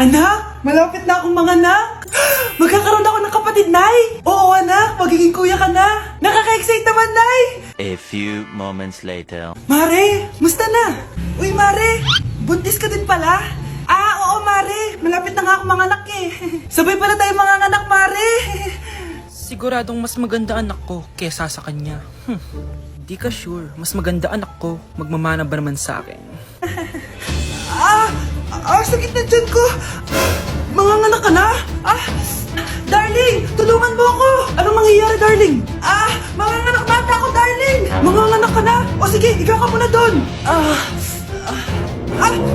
Anak, malapit na akong manganak. Magkakaroon ako ng kapatid, Nay. Oo, anak, magiging kuya ka na. Nakaka-excite naman, Nay. A few moments later. Mare, musta na? Uy, Mare, buntis ka din pala? Oo, Mare, malapit na nga akong manganak eh. Sabay pala tayo manganganak, Mare. Siguradong mas maganda anak ko kesa sa kanya. Di ka sure, mas maganda anak ko, magmamana ba naman sa akin? Sakit na dyan ko. Manganganak ka na? Darling, tulungan mo ako. Anong mangyayari, darling? Manganganak na ako, darling. Manganganak ka na? O sige, ikaw ka muna doon.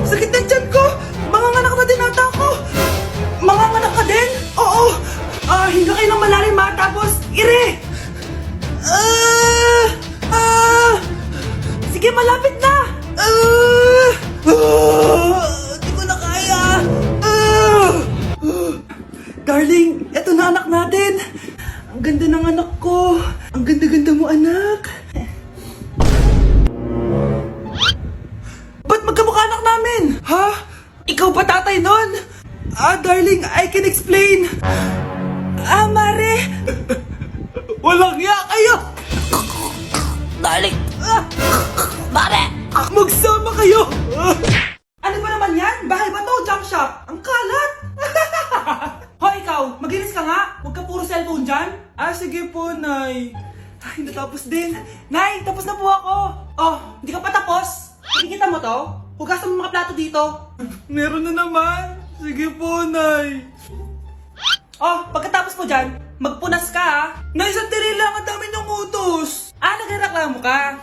Sakit na dyan ko. Manganganak na din ata ako. Manganganak ka din? Oo. Hinga kayo ng malalim ha, tapos ire. Sige, malapit na. Di ko na kaya. Darling, eto na anak natin. Ang ganda ng anak ko. Ang ganda-ganda mo, anak. Ba't magkamukha anak namin? Ha? Ikaw ba tatay nun? Darling, I can explain. Mare. Walang ya kayo. Darling! Mare! Magsama kayo. Ano ba naman yan? Bahay ba to? Junk shop? Ang kalat. Hoy, ikaw, maglinis ka nga. Huwag ka puro cellphone dyan. Sige po, Nay. Ay, natapos din. Nay, tapos na po ako. Hindi ka pa tapos? Nakikita mo to? Hugasan mo mga plato dito. Meron na naman. Sige po, Nay. Pagkatapos mo dyan, magpunas ka ha. Nay, sandali lang. Ang dami ng utos. Nagreklamo ka.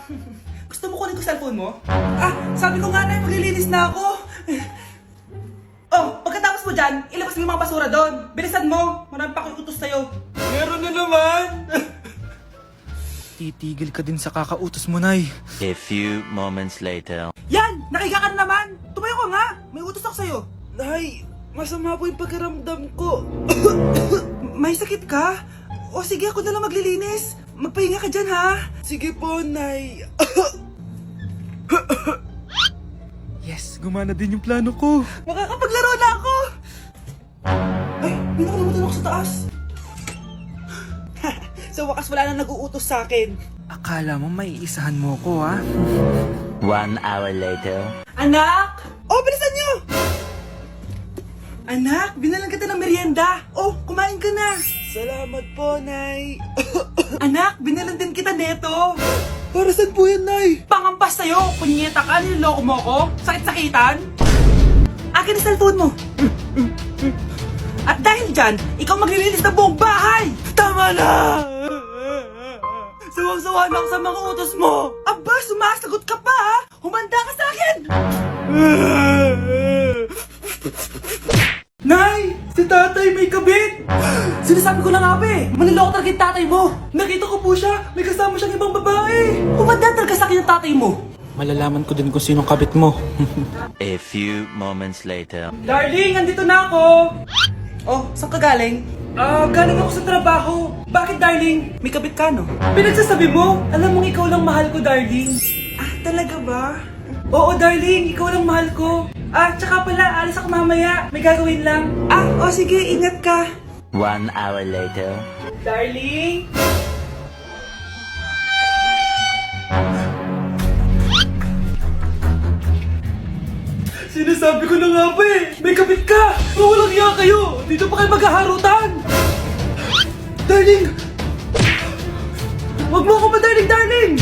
Gusto mo kunin ko cellphone mo? Sabi ko nga, Nay, maglilinis na ako. Pagkatapos mo dyan, ilabas mo yung mga basura doon. Bilisan mo. Marami pa akong utos sa'yo. Meron na naman. Titigil ka din sa kakautos mo, Nay. A few moments later. Yan! Nakiga ka na naman! Tumayo ka nga! May utos ako sa'yo. Nay, masama po yung pagkaramdam ko. May sakit ka? O sige, ako na lang maglilinis. Magpahinga ka dyan, ha? Sige po, Nay. Yes, gumana din yung plano ko. Makakapaglaro na ako! Ay, may nakalimutan ako sa taas. Sa wakas wala na nag-uutos sa akin. Akala mo may isahan mo ko, ha? 1 hour later. Anak! Bilisan niyo! Anak, binalan kita ng merienda. Kumain ka na. Salamat po, Nay. Anak, binalan din kita neto. Para saan po yan, Nay? Pangampas sa'yo. Punyeta ka, niloloko mo ko. Sakit-sakitan. Akin ang cellphone mo. At dahil dyan, ikaw maglilinis ng buong bahay. Tama na! Sawang-sawa na ako sa mga utos mo. Aba, sumasagot ka pa, ha? Humanda ka sa akin! Nay! Si tatay may kabit! Sinasabi ko na nga ba eh! Maniloko talaga yung tatay mo! Nakita ko po siya! May kasama siyang ibang babae! Humanda talaga sa akin yung tatay mo! Malalaman ko din kung sinong kabit mo. A few moments later. Darling, andito na ako! Saan ka galing? Galing ako sa trabaho. Bakit, darling? May kabit ka, no? Pinagsasabi mo? Alam mong ikaw lang mahal ko, darling. Talaga ba? Oo, darling. Ikaw lang mahal ko. Tsaka pala, alis ako mamaya. May gagawin lang. Sige. Ingat ka. 1 hour later. Darling? Sinasabi ko na nga ba eh! May kabit ka! Walang iya kayo! Dito pa kayo maghaharutan! Darling! Huwag mo ako ma-darling, darling!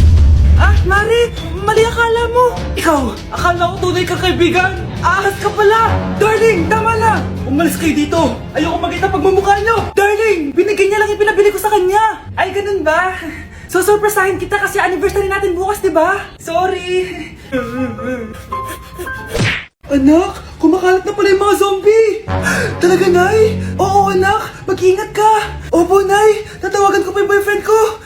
Mari! Mali akala mo! Ikaw! Akala ko tunay kang kaibigan! Ahas ka pala! Darling! Tama na! Umalis kayo dito! Ayoko makita pagmumukha nyo! Darling! Binigay niya lang yung pinabili ko sa kanya! Ay, ganun ba? So, surpresahin kita kasi anniversary natin bukas, diba? Sorry! Anak, kumakalat na pala yung mga zombie! Talaga, Nay? Oo, anak! Mag-ingat ka! Opo, Nay! Tatawagan ko pa yung boyfriend ko!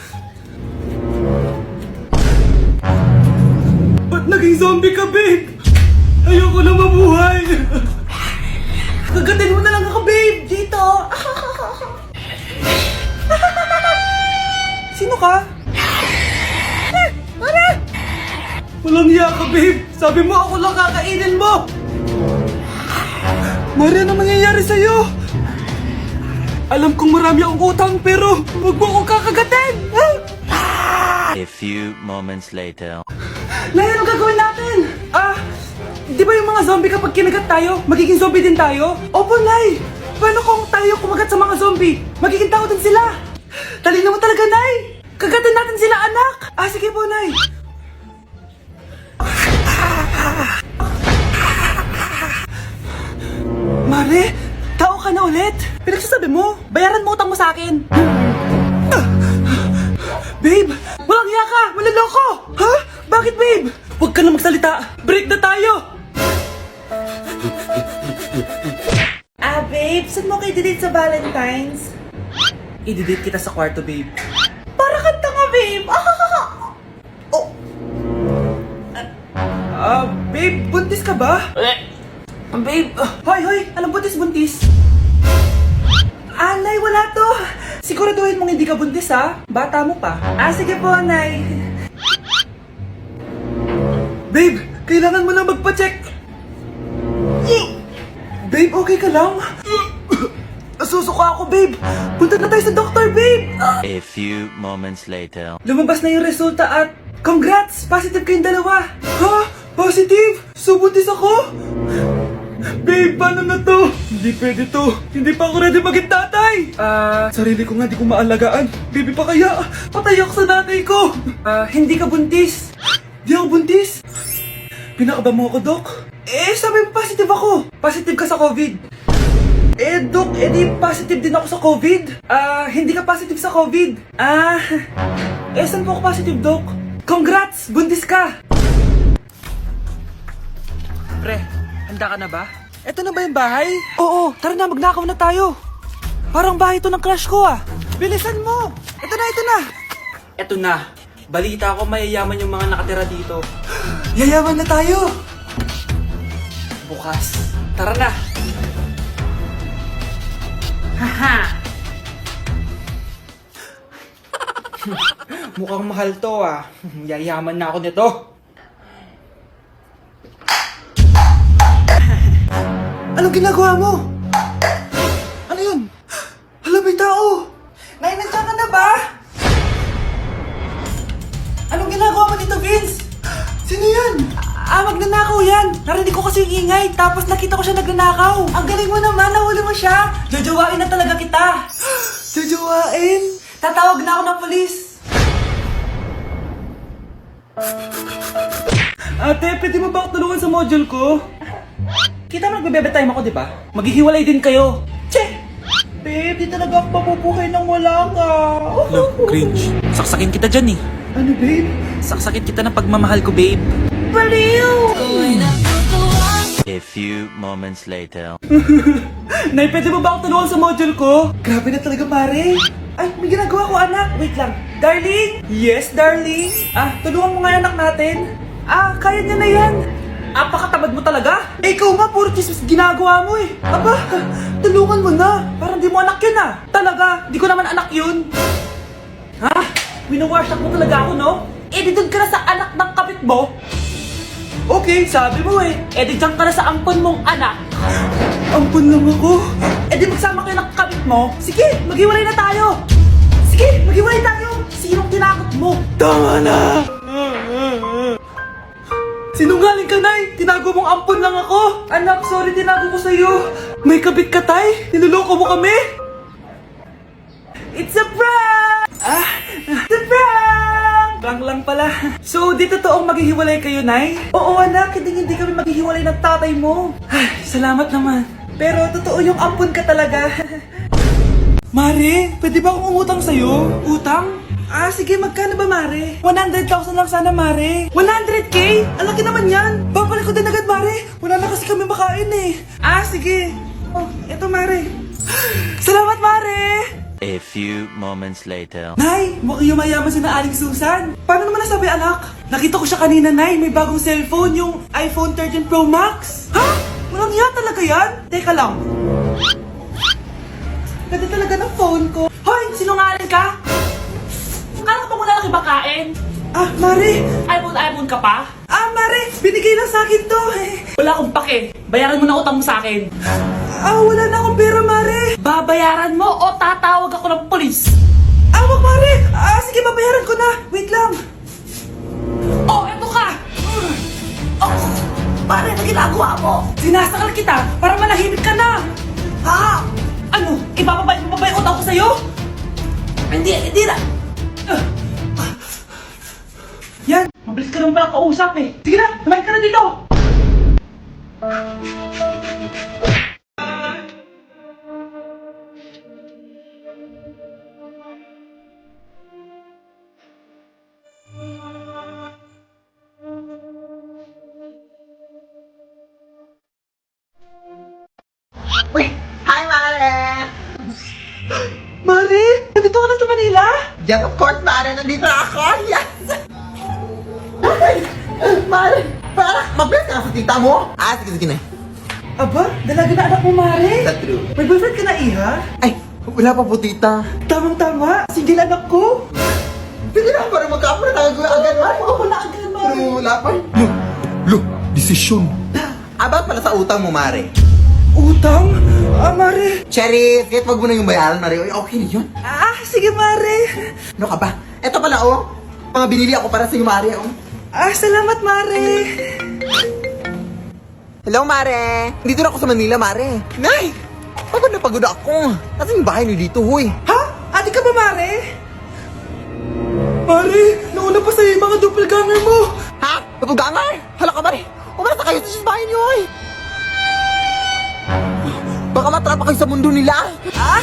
Ba't naging zombie ka, babe? Ayoko na mabuhay! Kagatin mo na lang ako, babe! Dito! Sino ka? Walang hiya ka, babe! Sabi mo ako lang kakainin mo! Mare, ano mangyayari sa'yo? Alam kong marami akong utang pero huwag mo akong kakagatin! A few moments later. Nay, ano gagawin natin? Di ba yung mga zombie kapag kinagat tayo, magiging zombie din tayo? Opo, Nay! Paano kung tayo kumagat sa mga zombie? Magiging tao din sila! Talino mo talaga, Nay! Kagatin natin sila, anak! Sige po, Nay! Mare, tao ka na ulit? Pinagsasabi mo, bayaran mo utang mo sa akin. Babe, walang hiya ka! Maloloko! Ha? Bakit, babe? Huwag ka na magsalita! Break na tayo! Babe, saan mo kayo delete sa Valentine's? I-delete kita sa kwarto, babe. Para kanta nga, babe! Babe, buntis ka ba? Babe, Hoy, anong buntis? Nay, wala to. Siguraduhin mong hindi ka buntis, ha? Bata mo pa. Sige po, Nay. Babe, kailangan mo na magpa-check. Babe, okay ka lang? Nasusuka ako, babe. Punta na tayo sa doktor, babe. A few moments later. Lumabas na yung resulta at congrats! Positive kayong dalawa. Ha? Positive? So buntis ako? Babe, paano na to? Hindi pwede to. Hindi pa ako ready maging tatay. Sarili ko nga di ko maalagaan. Baby pa kaya? Patay ako sa nanay ko. Hindi ka buntis. Di ako buntis. Pinakaba mo ako, Dok? Sabi mo positive ako. Positive ka sa COVID. Dok, di positive din ako sa COVID. Hindi ka positive sa COVID. Saan po ako positive, Dok? Congrats! Buntis ka! pre, handa ka na ba? Eto na ba yung bahay? Oo, tara na, magnakaw na tayo. Parang bahay to ng crush ko, Bilisan mo! Ito na! Eto na. Balita ko mayayaman yung mga nakatira dito. Yayaman na tayo! Bukas. Tara na. Haha! Mukhang mahal to, Yayaman na ako nito. Anong ginagawa mo? Ano yun? Hala, may tao! Nay, nandiyan ka na ba? Anong ginagawa mo dito, Vince? Sino yan? Magnanakaw yan! Narinig ko kasi yung ingay, tapos nakita ko siya nagnanakaw. Ang galing mo naman, nahuli mo siya! Jojowain na talaga kita! Jojowain? Tatawag na ako ng polis! Ate, pwede mo ba ako tulungan sa module ko? Kita mo nagbebebe time ako, di ba? Maghihiwalay din kayo. Che! Babe, di talaga ako mapupuhay nang wala ka. Cringe. Saksakin kita dyan, Ano, babe? Saksakin kita ng pagmamahal ko, babe. Baliw! A few moments later. Nay, pwede mo ba ako tulungan sa module ko? Grabe na talaga, pare. Ay, may ginagawa ko, anak. Wait lang. Darling? Yes, darling? Tulungan mo nga yung anak natin. Kaya niya na yan. Apakatamad mo talaga. Ikaw nga, puro chismis ginagawa mo Aba, tulungan mo na. Parang di mo anak yun Talaga, di ko naman anak yun. Winawash up mo talaga ako, no? Di doon ka na sa anak ng kapit mo. Okay, sabi mo di dyan ka na sa ampon mong anak. Ampon lang ako? Di magsama kayo ng kapit mo. Sige, maghiwalay na tayo. Sige, maghiwalay tayo. Sinong tinakot mo? Tama na! Sinungaling ka, Nay! Tinago mong ampon lang ako! Anak, sorry, tinago ko sa'yo! May kabit ka, Tay? Niloloko mo kami? It's a prank! It's a prank! Prank lang pala. So, di totoong maghihiwalay kayo, Nay? Oo, anak, hindi kami maghihiwalay ng tatay mo. Salamat naman. Pero totoo yung ampon ka talaga. Mare, pwede ba akong umutang sa'yo? Utang? Sige, magkano ba, Mare? 100,000 lang sana, Mare. 100K? Ang laki naman yan. Babalik ko din agad, Mare. Wala na kasi kami makain sige. Eto, Mare. Salamat, Mare. A few moments later. Nay, mukhang yumayaman si na Aling Susan. Paano naman nasabi, anak? Nakita ko siya kanina, Nay. May bagong cellphone, yung iPhone 13 Pro Max. Walang iya talaga yan? Teka lang. Ganda talaga ng phone ko. Hoy, sinungaling ka? Akala ko pa muna lang ibakain. Mare! iPhone ka pa? Mare! Binigay lang sa akin to. Wala akong pake. Bayaran mo na utang mo sa akin. wala na akong pera, Mare. Babayaran mo o tatawag ako ng polis. Wag, Mare. Sige, babayaran ko na. Wait lang. Oh, eto ka. Mare, ano ginagawa mo? Sinasakal kita para manahimik ka na. Ha? Ano? Ipapabay utang ko sa'yo? Hindi na. Yan, mabilis ka naman pala kausap eh. Sige na, kumain ka na dito. Uy! Hi, Mare! Mare, nandito ka na sa Manila? Yes, of course, Mare! Nandito na ako! Yes! Ay! Mare! Para mabilis ka na sa tita mo! Sige na. Aba, dalaga na anak mo, Mare. That's true. May boyfriend ka na, Iha? Ay! Wala pa po, tita. Tamang-tama, single anak ko. Sige na, para magka-upload tayo agad, Mare! Oo, wala agad, Mare. Pero wala pa. Look! Desisyon! About pala sa utang mo, Mare. Utang? Mare. Cherry, kahit wag mo na yung bayaran, Mare. Okay na yun. Sige, Mare. Ano ka ba? Eto pala, oh. Mga binili ako para sa'yo, Mare, oh. Salamat, Mare. Hello, Mare! Dito na ako sa Manila, Mare. Nay! Pagod na pagod ako. Nasaan yung bahay niyo dito, huy? Ha? Ate ka ba, Mare? Mare, nauna pa sa'yo yung mga doppelganger mo. Ha? Napugangar? Hala ka, Mare! Umarasa kayo sa bahay niyo, huy! Baka matrapa kayo sa mundo nila.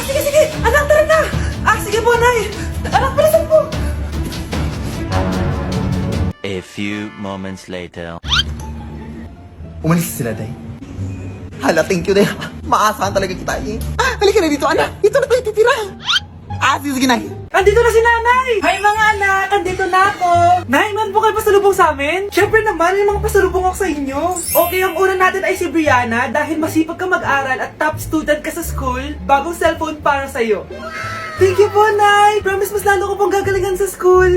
Sige. Anak, tara na. Sige po, Nay. Anak, palasan po. A few moments later. Umalis sila, Day. Hala, thank you, Day. Maasahan talaga kita, eh. Halika na dito, anak. Dito na tayo titira. Sige, Nay. Andito na si Nanay! Hi mga anak! Andito na ako! Nay, man po kayo pasalubong sa amin? Siyempre naman, may mga pasalubong ako sa inyo. Okay, ang una natin ay si Brianna dahil masipag ka mag-aral at top student ka sa school, bagong cellphone para sa'yo. Thank you po, Nay! Promise mas lalo ko pong gagalingan sa school.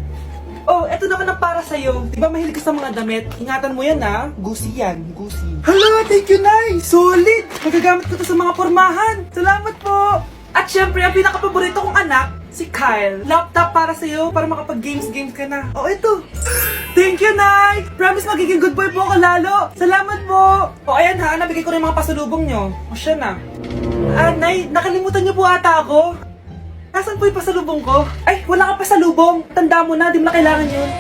Oh, eto naman ang para sa'yo. Di ba mahilig ka sa mga damit? Ingatan mo yan, ha? Gucci yan, Gucci. Hala, thank you, Nay! Solid! Magagamit ko to sa mga pormahan. Salamat po! At syempre, ang pinaka-paborito kong anak, si Kyle. Laptop para sa'yo, para makapag-games ka na. Oh, ito. Thank you, Nay! Promise magiging good boy po ako lalo. Salamat po. O, ayan ha, nabigay ko na yung mga pasalubong nyo. O, siya na. Nay, nakalimutan niyo po ata ako. Nasaan po yung pasalubong ko? Ay, wala kang pasalubong. Tanda mo na, di mo na kailangan yun.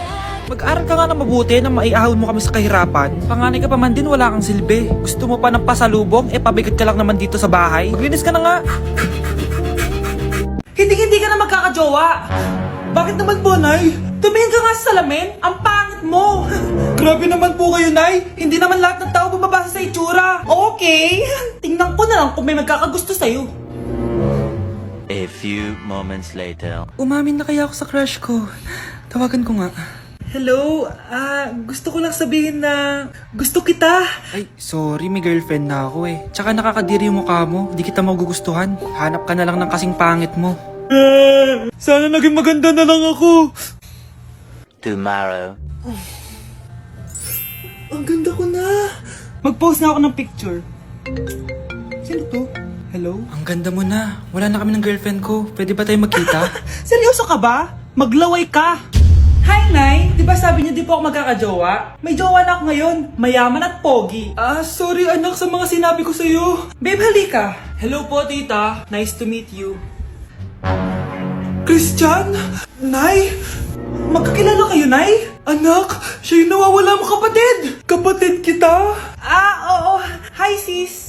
Mag-aral ka nga na mabuti na maiahon mo kami sa kahirapan. Panganay ka pa man din, wala kang silbi. Gusto mo pa ng pasalubong, pabigat ka lang naman dito sa bahay. Maglinis ka na nga. Hindi ka na magkakajowa. Bakit naman po, Nay? Tumingin ka nga sa salamin. Ang pangit mo. Grabe naman po kayo, Nay. Hindi naman lahat ng tao bumabasa sa itsura. Okay. Tingnan ko na lang kung may magkakagusto sa'yo. A few moments later. Umamin na kaya ako sa crush ko. Tawagan ko nga. Hello? Gusto ko lang sabihin na gusto kita. Ay, sorry, may girlfriend na ako eh. Tsaka nakakadiri yung mukha mo, di kita magugustuhan. Hanap ka na lang ng kasing pangit mo. Sana naging maganda na lang ako. Tomorrow. Ang ganda ko na. Mag-post na ako ng picture. Sino to? Hello? Ang ganda mo na. Wala na kami ng girlfriend ko. Pwede ba tayo magkita? Seryoso ka ba? Maglaway ka. Hi, Nay! Di ba sabi niyo di po ako magkakajowa? May jowa na ako ngayon, mayaman at pogi. Sorry anak sa mga sinabi ko sa'yo. Babe, halika. Hello po, tita. Nice to meet you. Christian? Nay? Magkakilala kayo, Nay? Anak, siya yung nawawala mo kapatid. Kapatid kita? Oo. Hi, sis.